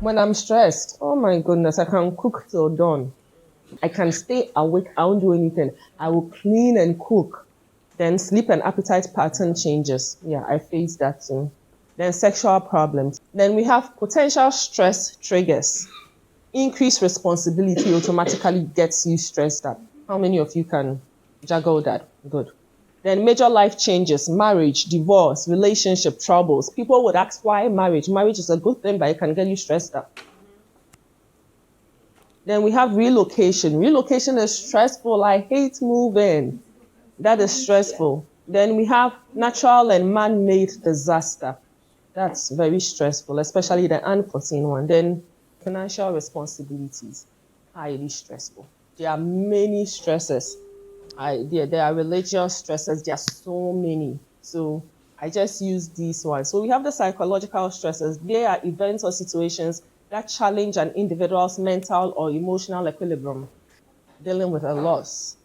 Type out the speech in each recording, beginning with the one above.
When I'm stressed, oh my goodness, I can cook till dawn. I can stay awake. I won't do anything. I will clean and cook. Then sleep and appetite pattern changes. Yeah, I face that too. Then sexual problems. Then we have potential stress triggers. Increased responsibility automatically gets you stressed up. How many of you can juggle that? Good. Then major life changes, marriage, divorce, relationship troubles. People would ask why marriage. Marriage is a good thing, but it can get you stressed up. Then we have relocation. Relocation is stressful. I hate moving. That is stressful. Then we have natural and man-made disaster. That's very stressful, especially the unforeseen one. Then financial responsibilities, highly stressful. There are many stresses. There are religious stresses. There are so many. So I just use these ones. So we have the psychological stresses. They are events or situations that challenge an individual's mental or emotional equilibrium, dealing with a loss,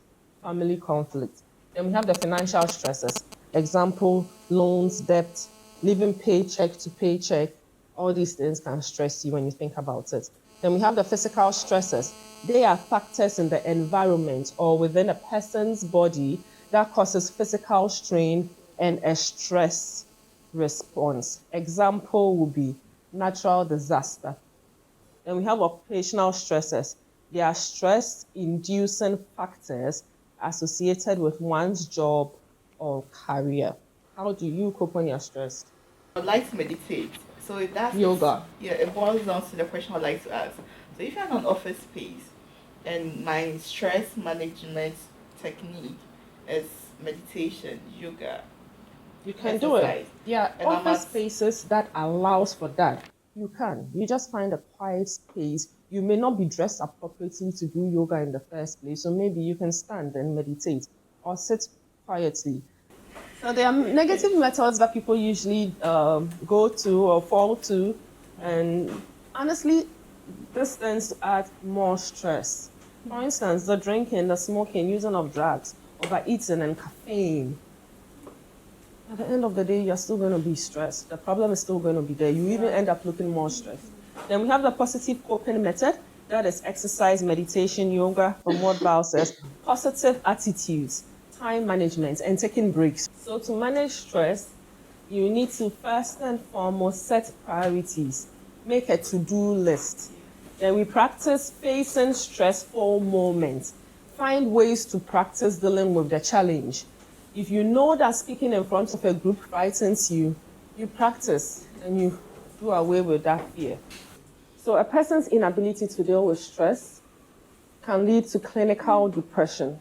family conflict. Then we have the financial stresses. Example, loans, debt, living paycheck to paycheck. All these things can stress you when you think about it. Then we have the physical stresses. They are factors in the environment or within a person's body that causes physical strain and a stress response. Example would be natural disaster. Then we have occupational stresses. They are stress-inducing factors associated with one's job or career. How do you cope when you're stressed? I'd like to meditate. So if that's Yoga. yeah, it boils down to the question I'd like to ask. So if you're in an office space and my stress management technique is meditation, yoga, You can do it. exercise. Yeah, And I'm office at spaces that allows for that. You can. You just find a quiet space. You may not be dressed appropriately to do yoga in the first place, so maybe you can stand and meditate or sit quietly. So there are negative methods that people usually go to or fall to, and honestly, this tends to add more stress. For instance, the drinking, the smoking, using of drugs, overeating, and caffeine. At the end of the day, you're still going to be stressed. The problem is still going to be there. You even end up looking more stressed. Then we have the positive coping method. That is exercise, meditation, yoga, from what Val says. Positive attitudes, time management, and taking breaks. So to manage stress, you need to first and foremost set priorities. Make a to-do list. Then we practice facing stressful moments. Find ways to practice dealing with the challenge. If you know that speaking in front of a group frightens you, you practice and you do away with that fear. So a person's inability to deal with stress can lead to clinical depression.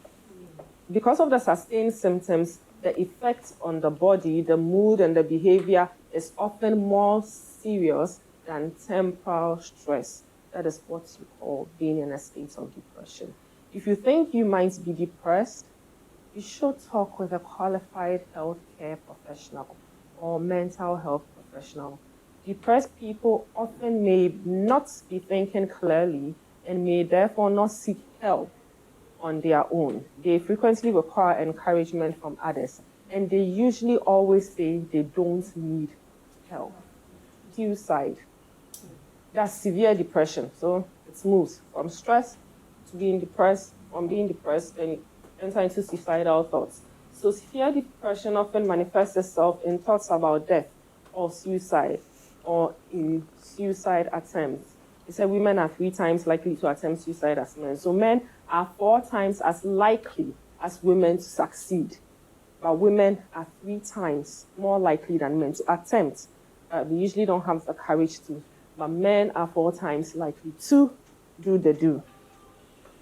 Because of the sustained symptoms, the effect on the body, the mood, and the behavior is often more serious than temporal stress. That is what you call being in a state of depression. If you think you might be depressed, you should talk with a qualified healthcare professional or mental health professional. Depressed people often may not be thinking clearly and may therefore not seek help on their own. They frequently require encouragement from others, and they usually always say they don't need help. Suicide. That's severe depression. So it moves from stress to being depressed, from being depressed, then you enter into suicidal thoughts. So severe depression often manifests itself in thoughts about death or suicide or in suicide attempts. They said women are 3 times likely to attempt suicide as men. So men are 4 times as likely as women to succeed. But women are 3 times more likely than men to attempt. We usually don't have the courage to. But men are 4 times likely to do the do.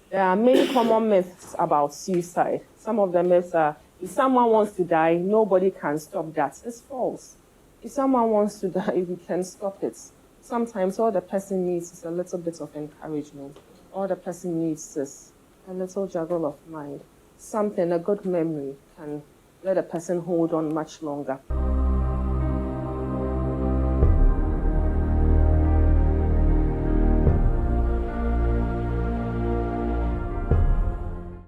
There are many common myths about suicide. Some of the myths are, if someone wants to die, nobody can stop that. It's false. If someone wants to die, we can stop it. Sometimes all the person needs is a little bit of encouragement. All the person needs is a little juggle of mind. Something, a good memory, can let a person hold on much longer.